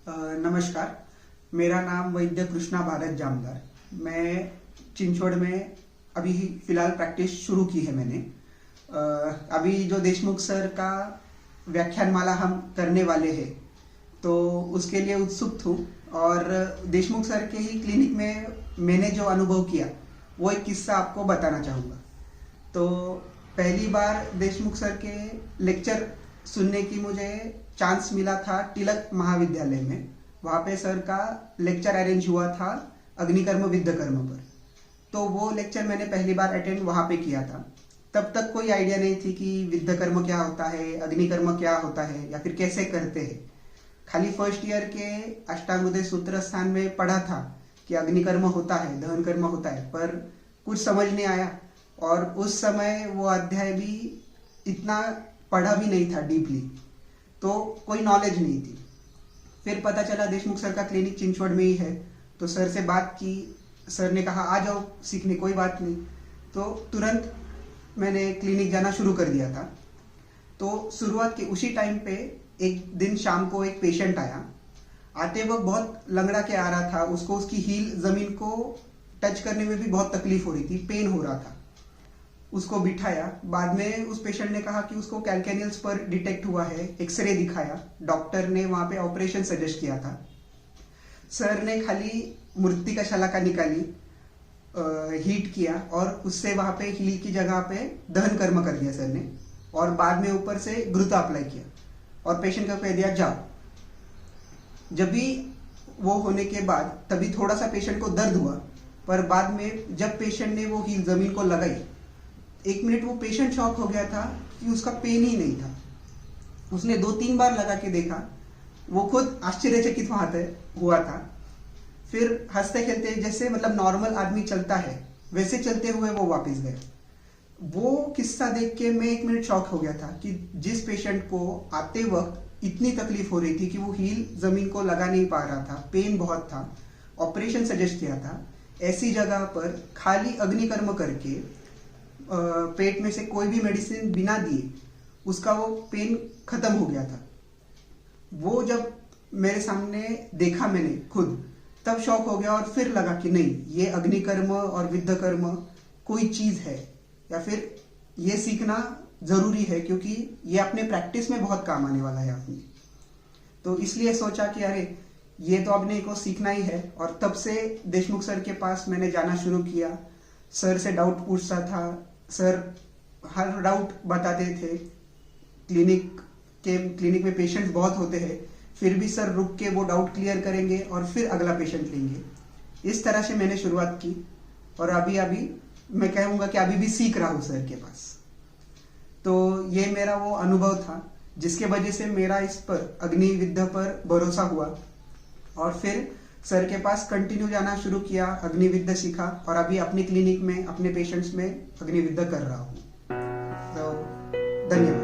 नमस्कार। मेरा नाम वैद्य कृष्णा भारत जामदार। मैं चिंचवड़ में अभी फिलहाल प्रैक्टिस शुरू की है मैंने। अभी जो देशमुख सर का व्याख्यानमाला हम करने वाले हैं तो उसके लिए उत्सुक हूँ और देशमुख सर के ही क्लिनिक में मैंने जो अनुभव किया वो एक किस्सा आपको बताना चाहूँगा। तो पहली बार देशमुख सर के लेक्चर सुनने की मुझे चांस मिला था तिलक महाविद्यालय में। वहाँ पे सर का लेक्चर अरेंज हुआ था अग्निकर्म विद्यकर्म पर। तो वो लेक्चर मैंने पहली बार अटेंड वहाँ पे किया था। तब तक कोई आइडिया नहीं थी कि विद्यकर्म क्या होता है, अग्निकर्म क्या होता है या फिर कैसे करते हैं। खाली फर्स्ट ईयर के अष्टांगोदय सूत्र स्थान में पढ़ा था कि अग्निकर्म होता है, दहन कर्म होता है, पर कुछ समझ नहीं आया और उस समय वो अध्याय भी इतना पढ़ा भी नहीं था डीपली, तो कोई नॉलेज नहीं थी। फिर पता चला देशमुख सर का क्लिनिक चिंचवड़ में ही है, तो सर से बात की। सर ने कहा आ जाओ सीखने, कोई बात नहीं। तो तुरंत मैंने क्लिनिक जाना शुरू कर दिया था। तो शुरुआत के उसी टाइम पे एक दिन शाम को एक पेशेंट आया। आते वक्त बहुत लंगड़ा के आ रहा था, उसको उसकी हील जमीन को टच करने में भी बहुत तकलीफ हो रही थी, पेन हो रहा था। उसको बिठाया। बाद में उस पेशेंट ने कहा कि उसको कैल्केनियल्स पर डिटेक्ट हुआ है, एक्सरे दिखाया। डॉक्टर ने वहां पे ऑपरेशन सजेस्ट किया था। सर ने खाली मृतिका शलाका निकाली, हीट किया और उससे वहां पे हील की जगह पे दहन कर्म कर दिया सर ने, और बाद में ऊपर से घृता अप्लाई किया और पेशेंट को कह दिया जाओ। जब भी वो होने के बाद तभी थोड़ा सा पेशेंट को दर्द हुआ, पर बाद में जब पेशेंट ने वो हील जमीन को लगाई, 1 मिनट वो पेशेंट शॉक हो गया था कि उसका पेन ही नहीं था। उसने 2-3 बार लगा के देखा, वो खुद आश्चर्यचकित वहां हुआ था। फिर हंसते खेलते जैसे मतलब नॉर्मल आदमी चलता है वैसे चलते हुए वो वापस गए। वो किस्सा देख के मैं 1 मिनट शॉक हो गया था कि जिस पेशेंट को आते वक्त इतनी तकलीफ हो रही थी कि वो हील जमीन को लगा नहीं पा रहा था, पेन बहुत था, ऑपरेशन सजेस्ट किया था, ऐसी जगह पर खाली अग्निकर्म करके पेट में से कोई भी मेडिसिन बिना दिए उसका वो पेन खत्म हो गया था। वो जब मेरे सामने देखा मैंने खुद, तब शॉक हो गया और फिर लगा कि नहीं, ये अग्निकर्म और विद्यकर्म कोई चीज है या फिर ये सीखना जरूरी है, क्योंकि ये अपने प्रैक्टिस में बहुत काम आने वाला है अपने। तो इसलिए सोचा कि अरे ये तो अपने को सीखना ही है, और तब से देशमुख सर के पास मैंने जाना शुरू किया। सर से डाउट पूछता था, सर हर डाउट बताते थे। क्लिनिक में पेशेंट्स बहुत होते हैं, फिर भी सर रुक के वो डाउट क्लियर करेंगे और फिर अगला पेशेंट लेंगे। इस तरह से मैंने शुरुआत की और अभी मैं कहूँगा कि अभी भी सीख रहा हूँ सर के पास। तो ये मेरा वो अनुभव था जिसके वजह से मेरा इस पर अग्नि विद्या पर भरोसा हुआ और फिर सर के पास कंटिन्यू जाना शुरू किया, अग्नि विद्या सीखा और अभी अपनी क्लिनिक में अपने पेशेंट्स में अग्नि विद्या कर रहा हूँ। तो धन्यवाद।